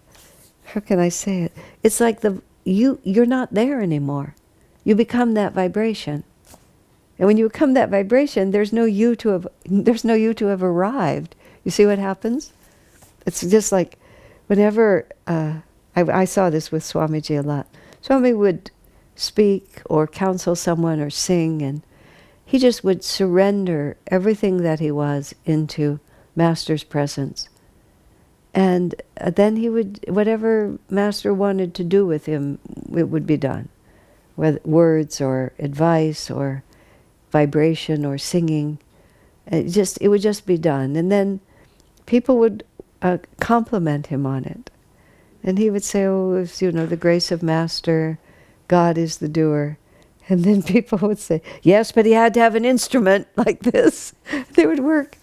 Speaker 1: how can I say it? It's like you're not there anymore. You become that vibration. And when you become that vibration, there's no you to have arrived. You see what happens? It's just like whenever I saw this with Swamiji a lot. Swami would speak or counsel someone or sing, and he just would surrender everything that he was into Master's presence. And then he would, whatever Master wanted to do with him, it would be done. Whether words or advice or vibration or singing, it would just be done. And then people would compliment him on it. And he would say, oh, it's, the grace of Master, God is the doer. And then people would say, yes, but he had to have an instrument like this. They would work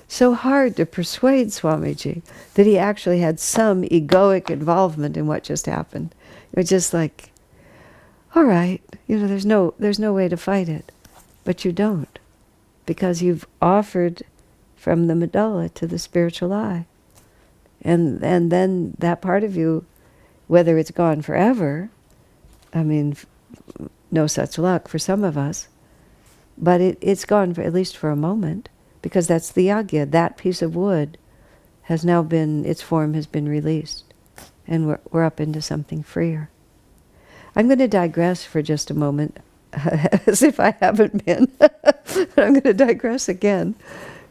Speaker 1: so hard to persuade Swamiji that he actually had some egoic involvement in what just happened. It was just like, all right, there's no way to fight it. But you don't, because you've offered from the medulla to the spiritual eye. And then that part of you, whether it's gone forever, no such luck for some of us, but it's gone at least for a moment, because that's the yagya. That piece of wood has now its form has been released, and we're up into something freer. I'm going to digress for just a moment, as if I haven't been, but I'm going to digress again,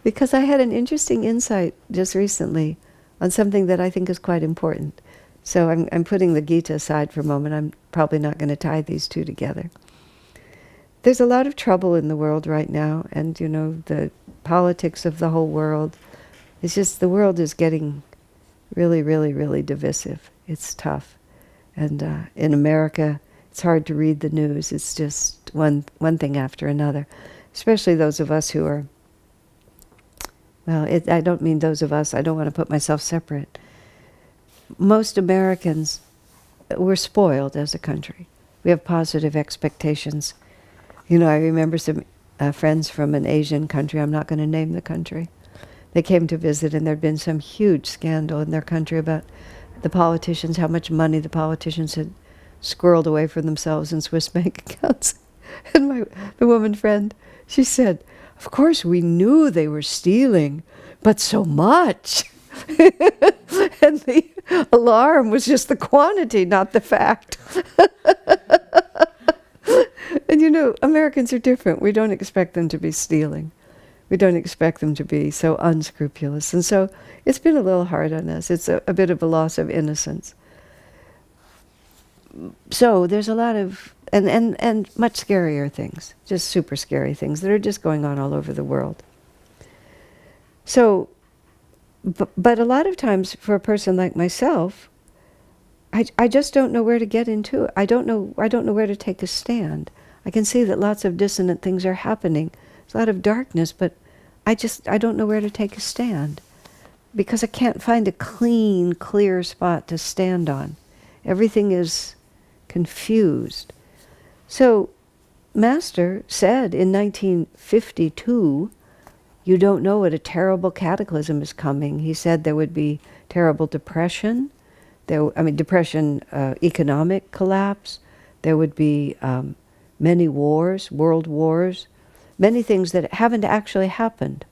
Speaker 1: because I had an interesting insight just recently on something that I think is quite important. So I'm putting the Gita aside for a moment. I'm probably not going to tie these two together. There's a lot of trouble in the world right now, and the politics of the whole world. It's just the world is getting really, really, really divisive. It's tough. And in America, it's hard to read the news. It's just one thing after another, especially those of us who are, I don't mean those of us, I don't want to put myself separate. Most Americans, we're spoiled as a country. We have positive expectations. I remember some friends from an Asian country, I'm not going to name the country. They came to visit, and there'd been some huge scandal in their country about the politicians, how much money the politicians had squirreled away for themselves in Swiss bank accounts. And the woman friend, she said, of course we knew they were stealing, but so much. And the alarm was just the quantity, not the fact. And Americans are different. We don't expect them to be stealing. We don't expect them to be so unscrupulous. And so it's been a little hard on us. It's a bit of a loss of innocence. So there's a lot of, and much scarier things, just super scary things that are just going on all over the world. So, but a lot of times for a person like myself, I just don't know where to get into it. I don't know where to take a stand. I can see that lots of dissonant things are happening. There's a lot of darkness, but I don't know where to take a stand, because I can't find a clean, clear spot to stand on. Everything is confused. So Master said in 1952, you don't know what a terrible cataclysm is coming. He said there would be terrible depression, economic collapse. There would be many wars, world wars, many things that haven't actually happened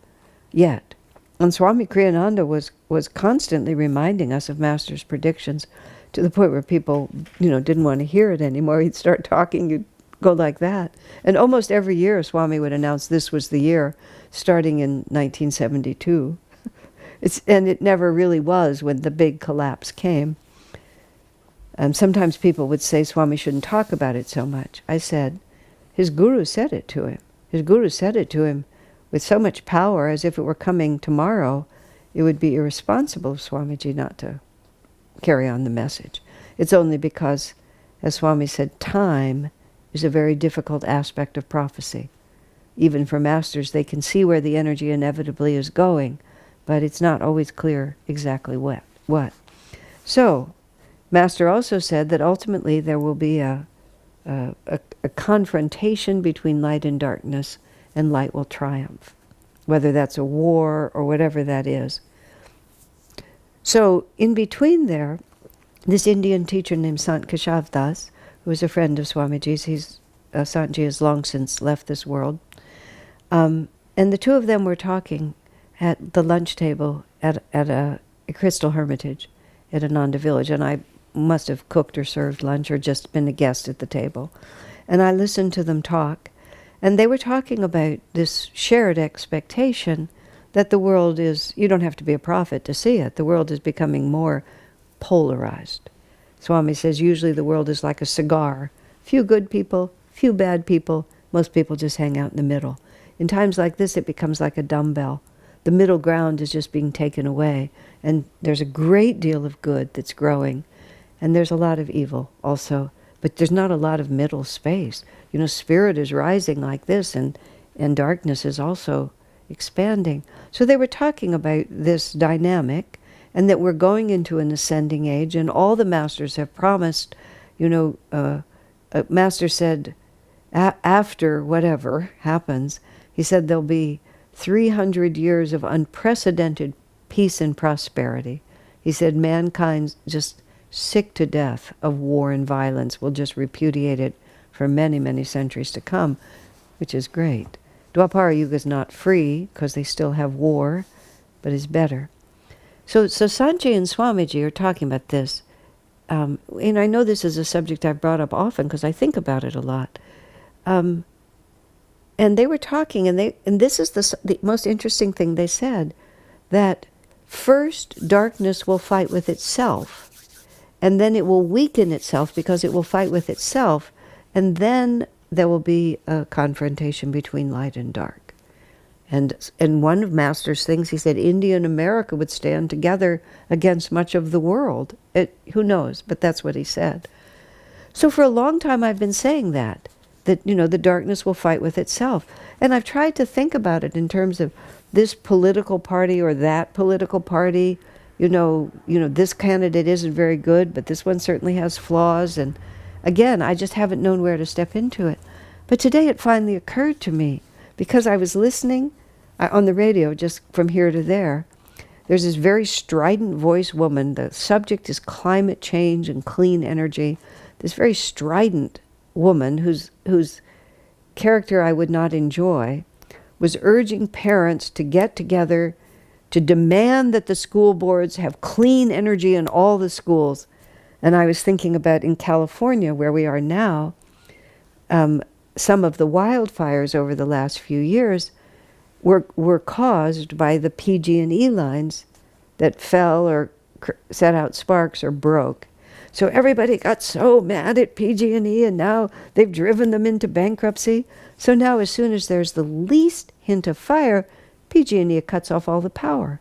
Speaker 1: yet. And Swami Kriyananda was constantly reminding us of Master's predictions, to the point where people, didn't want to hear it anymore. He'd start talking, you'd go like that. And almost every year, Swami would announce this was the year, starting in 1972. And it never really was when the big collapse came. Sometimes people would say Swami shouldn't talk about it so much. I said, his guru said it to him. His guru said it to him with so much power, as if it were coming tomorrow. It would be irresponsible of Swamiji not to carry on the message. It's only because, as Swami said, time is a very difficult aspect of prophecy. Even for masters, they can see where the energy inevitably is going, but it's not always clear exactly what. So, Master also said that ultimately there will be a confrontation between light and darkness, and light will triumph, whether that's a war or whatever that is. So in between there, this Indian teacher named Sant Keshav Das, who was a friend of Swamiji's, Santji has long since left this world, and the two of them were talking at the lunch table at a crystal hermitage at Ananda village, and I must have cooked or served lunch or just been a guest at the table. And I listened to them talk, and they were talking about this shared expectation that the world is, you don't have to be a prophet to see it, the world is becoming more polarized. Swami says usually the world is like a cigar. Few good people, few bad people, most people just hang out in the middle. In times like this, it becomes like a dumbbell. The middle ground is just being taken away, and there's a great deal of good that's growing, and there's a lot of evil also, but there's not a lot of middle space. You know, spirit is rising like this, and darkness is also expanding. So they were talking about this dynamic, and that we're going into an ascending age, and all the masters have promised, you know, a master said, after whatever happens, he said there'll be 300 years of unprecedented peace and prosperity. He said mankind's just sick to death of war and violence. Will just repudiate it for many, many centuries to come, which is great. Dwapara Yuga is not free because they still have war, but is better. So Sanjay and Swamiji are talking about this. And I know this is a subject I've brought up often because I think about it a lot. And they were talking, and this is the most interesting thing they said, that first darkness will fight with itself, and then it will weaken itself because it will fight with itself, and then there will be a confrontation between light and dark. And one of Master's things, he said, India and America would stand together against much of the world. Who knows, but that's what he said. So for a long time I've been saying that, you know, the darkness will fight with itself. And I've tried to think about it in terms of this political party or that political party. You know, this candidate isn't very good, but this one certainly has flaws. And again, I just haven't known where to step into it. But today it finally occurred to me, because I was listening on the radio just from here to there. There's this very strident voice woman. The subject is climate change and clean energy. This very strident woman whose character I would not enjoy was urging parents to get together to demand that the school boards have clean energy in all the schools. And I was thinking about in California, where we are now, some of the wildfires over the last few years were caused by the PG&E lines that fell or set out sparks or broke. So everybody got so mad at PG&E, and now they've driven them into bankruptcy. So now as soon as there's the least hint of fire, PG&E cuts off all the power.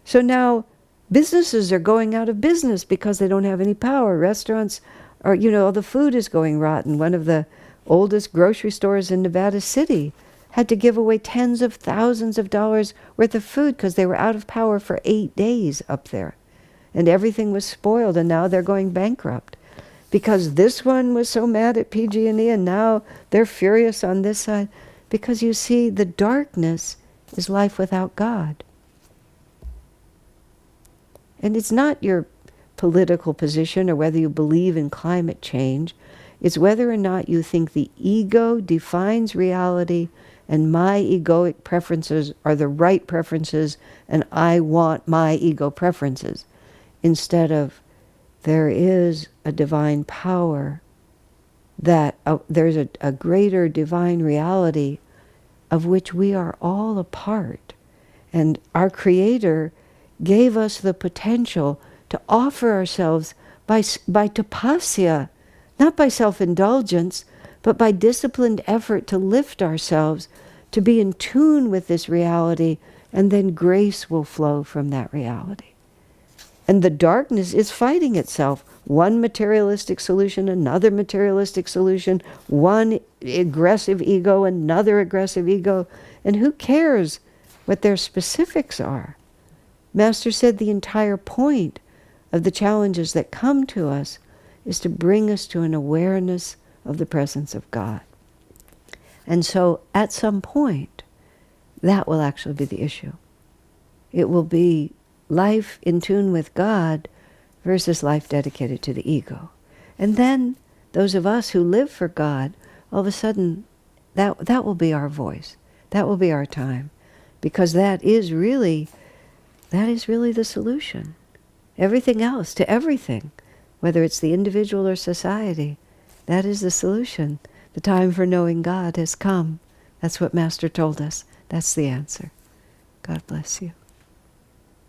Speaker 1: So now businesses are going out of business because they don't have any power. Restaurants are, all the food is going rotten. One of the oldest grocery stores in Nevada City had to give away tens of thousands of dollars worth of food because they were out of power for 8 days up there. And everything was spoiled, and now they're going bankrupt. Because this one was so mad at PG&E, and now they're furious on this side. Because you see, the darkness is life without God. And it's not your political position or whether you believe in climate change. It's whether or not you think the ego defines reality and my egoic preferences are the right preferences and I want my ego preferences. Instead of, there is a divine power, that there's a greater divine reality of which we are all a part. And our Creator gave us the potential to offer ourselves by tapasya, not by self-indulgence, but by disciplined effort to lift ourselves, to be in tune with this reality, and then grace will flow from that reality. And the darkness is fighting itself. One materialistic solution, another materialistic solution, one aggressive ego, another aggressive ego. And who cares what their specifics are? Master said the entire point of the challenges that come to us is to bring us to an awareness of the presence of God. And so at some point, that will actually be the issue. It will be life in tune with God versus life dedicated to the ego. And then those of us who live for God, all of a sudden, that will be our voice. That will be our time. Because that is really the solution. Everything else, to everything, whether it's the individual or society, that is the solution. The time for knowing God has come. That's what Master told us. That's the answer. God bless you.